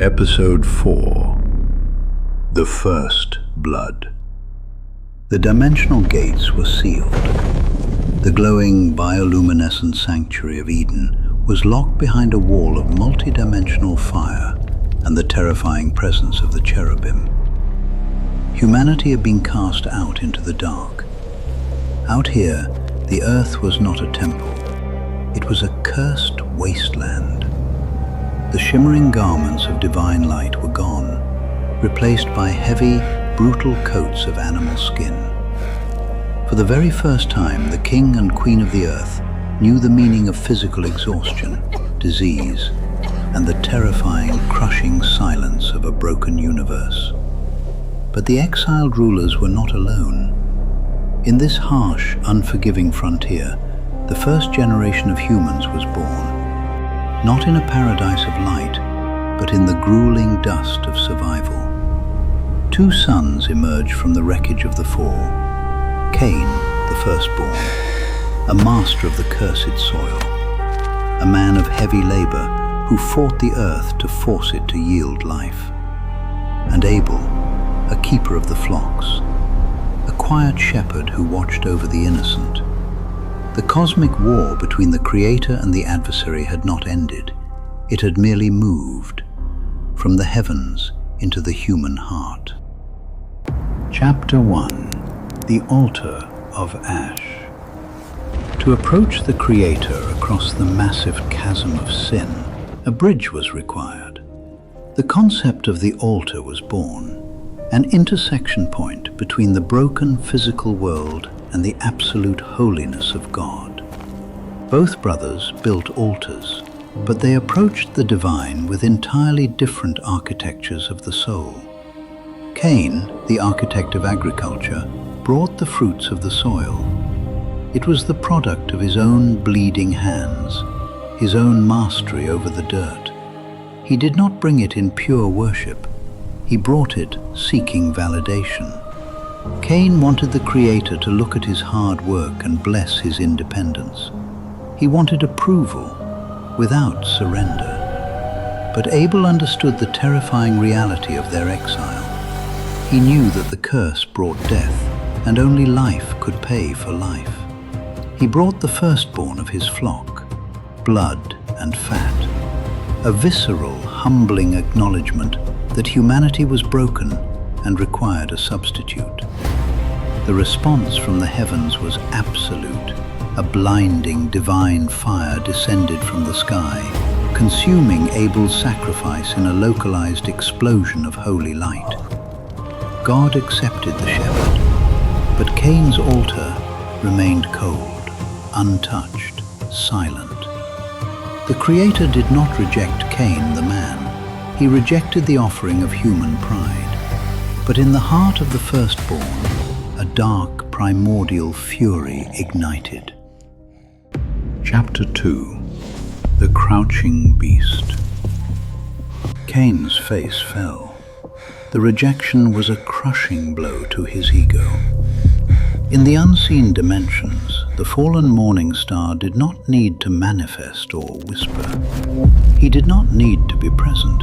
Episode 4. The First Blood. The dimensional gates were sealed. The glowing bioluminescent sanctuary of Eden was locked behind a wall of multi-dimensional fire and the terrifying presence of the cherubim. Humanity had been cast out into the dark. Out here, the earth was not a temple. It was a cursed wasteland. The shimmering garments of divine light were gone, replaced by heavy, brutal coats of animal skin. For the very first time, the king and queen of the earth knew the meaning of physical exhaustion, disease, and the terrifying, crushing silence of a broken universe. But the exiled rulers were not alone. In this harsh, unforgiving frontier, the first generation of humans was born. Not in a paradise of light, but in the grueling dust of survival. Two sons emerged from the wreckage of the fall. Cain, the firstborn, a master of the cursed soil, a man of heavy labor who fought the earth to force it to yield life. And Abel, a keeper of the flocks, a quiet shepherd who watched over the innocent. The cosmic war between the creator and the adversary had not ended. It had merely moved from the heavens into the human heart. Chapter 1. The Altar of Ash. To approach the Creator across the massive chasm of sin, a bridge was required. The concept of the altar was born, an intersection point between the broken physical world and the absolute holiness of God. Both brothers built altars, but they approached the divine with entirely different architectures of the soul. Cain, the architect of agriculture, brought the fruits of the soil. It was the product of his own bleeding hands, his own mastery over the dirt. He did not bring it in pure worship. He brought it seeking validation. Cain wanted the Creator to look at his hard work and bless his independence. He wanted approval without surrender. But Abel understood the terrifying reality of their exile. He knew that the curse brought death, and only life could pay for life. He brought the firstborn of his flock, blood and fat, a visceral, humbling acknowledgement that humanity was broken and required a substitute. The response from the heavens was absolute. A blinding, divine fire descended from the sky, consuming Abel's sacrifice in a localized explosion of holy light. God accepted the shepherd, but Cain's altar remained cold, untouched, silent. The Creator did not reject Cain, the man. He rejected the offering of human pride. But in the heart of the firstborn, a dark, primordial fury ignited. Chapter 2. The Crouching Beast. Cain's face fell. The rejection was a crushing blow to his ego. In the unseen dimensions, the fallen morning star did not need to manifest or whisper. He did not need to be present.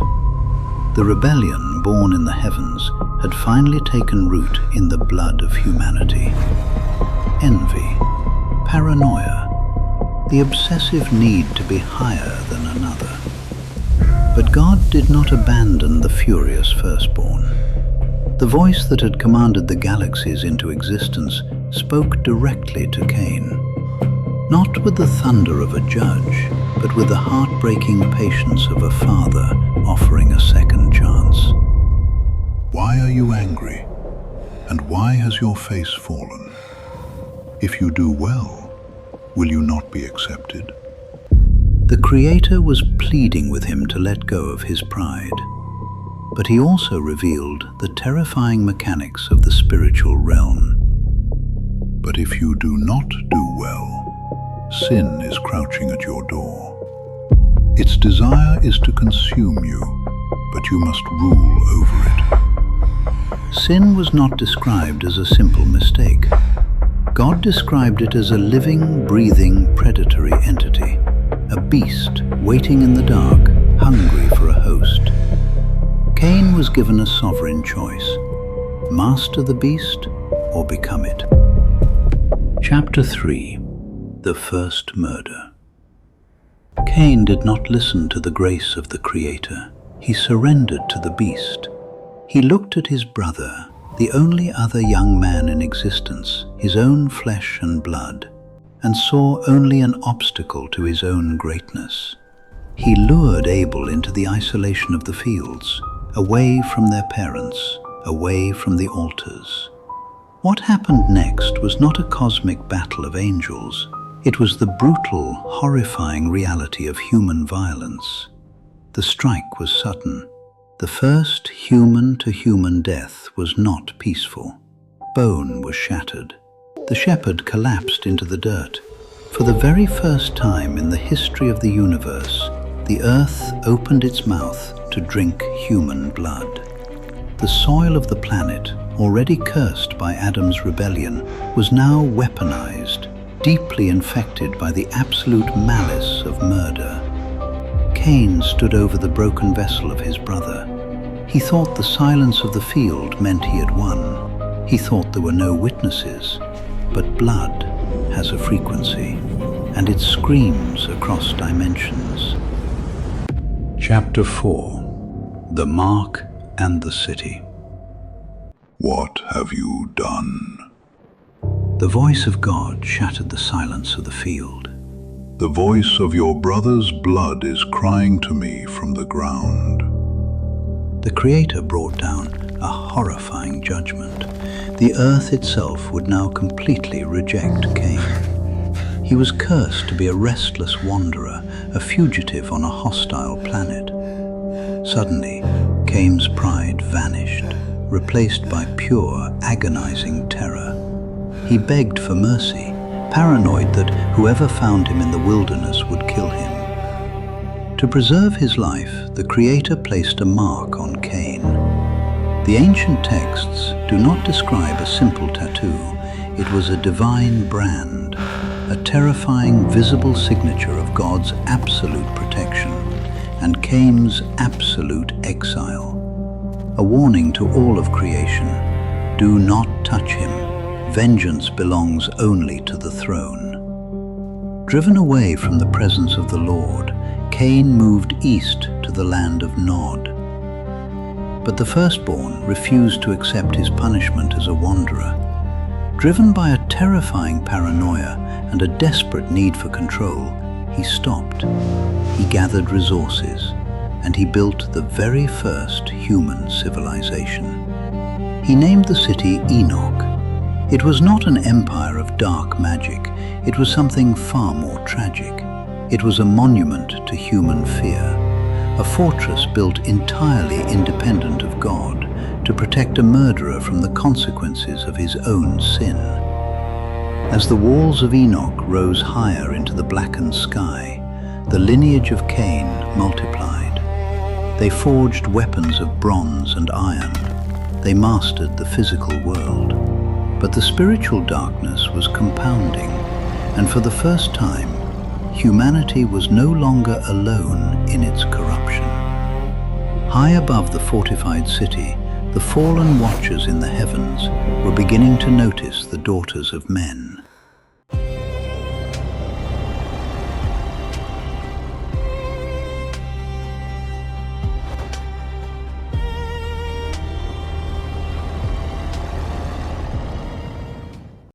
The rebellion born in the heavens had finally taken root in the blood of humanity. Envy, paranoia, the obsessive need to be higher than another. But God did not abandon the furious firstborn. The voice that had commanded the galaxies into existence spoke directly to Cain, not with the thunder of a judge, but with the heartbreaking patience of a father offering a second chance. Why are you angry? And why has your face fallen? If you do well, will you not be accepted? The Creator was pleading with him to let go of his pride, but he also revealed the terrifying mechanics of the spiritual realm. But if you do not do well, sin is crouching at your door. Its desire is to consume you, but you must rule over it. Sin was not described as a simple mistake. God described it as a living, breathing, predatory entity, a beast waiting in the dark, hungry for a host. was given a sovereign choice: master the beast or become it. Chapter 3. The First Murder. Cain did not listen to the grace of the Creator. He surrendered to the beast. He looked at his brother, the only other young man in existence, his own flesh and blood, and saw only an obstacle to his own greatness. He lured Abel into the isolation of the fields, away from their parents, away from the altars. What happened next was not a cosmic battle of angels. It was the brutal, horrifying reality of human violence. The strike was sudden. The first human-to-human death was not peaceful. Bone was shattered. The shepherd collapsed into the dirt. For the very first time in the history of the universe, the earth opened its mouth to drink human blood. The soil of the planet, already cursed by Adam's rebellion, was now weaponized, deeply infected by the absolute malice of murder. Cain stood over the broken vessel of his brother. He thought the silence of the field meant he had won. He thought there were no witnesses. But blood has a frequency, and it screams across dimensions. Chapter 4. The Mark and the City. What have you done? The voice of God shattered the silence of the field. The voice of your brother's blood is crying to me from the ground. The Creator brought down a horrifying judgment. The earth itself would now completely reject Cain. He was cursed to be a restless wanderer, a fugitive on a hostile planet. Suddenly, Cain's pride vanished, replaced by pure, agonizing terror. He begged for mercy, paranoid that whoever found him in the wilderness would kill him. To preserve his life, the Creator placed a mark on Cain. The ancient texts do not describe a simple tattoo. It was a divine brand, a terrifying visible signature of God's absolute protection and Cain's absolute exile. A warning to all of creation: do not touch him. Vengeance belongs only to the throne. Driven away from the presence of the Lord, Cain moved east to the land of Nod. But the firstborn refused to accept his punishment as a wanderer. Driven by a terrifying paranoia and a desperate need for control, he stopped. He gathered resources, and he built the very first human civilization. He named the city Enoch. It was not an empire of dark magic. It was something far more tragic. It was a monument to human fear, a fortress built entirely independent of God to protect a murderer from the consequences of his own sin. As the walls of Enoch rose higher into the blackened sky, the lineage of Cain multiplied. They forged weapons of bronze and iron. They mastered the physical world. But the spiritual darkness was compounding, and for the first time, humanity was no longer alone in its corruption. High above the fortified city, the fallen watchers in the heavens were beginning to notice the daughters of men.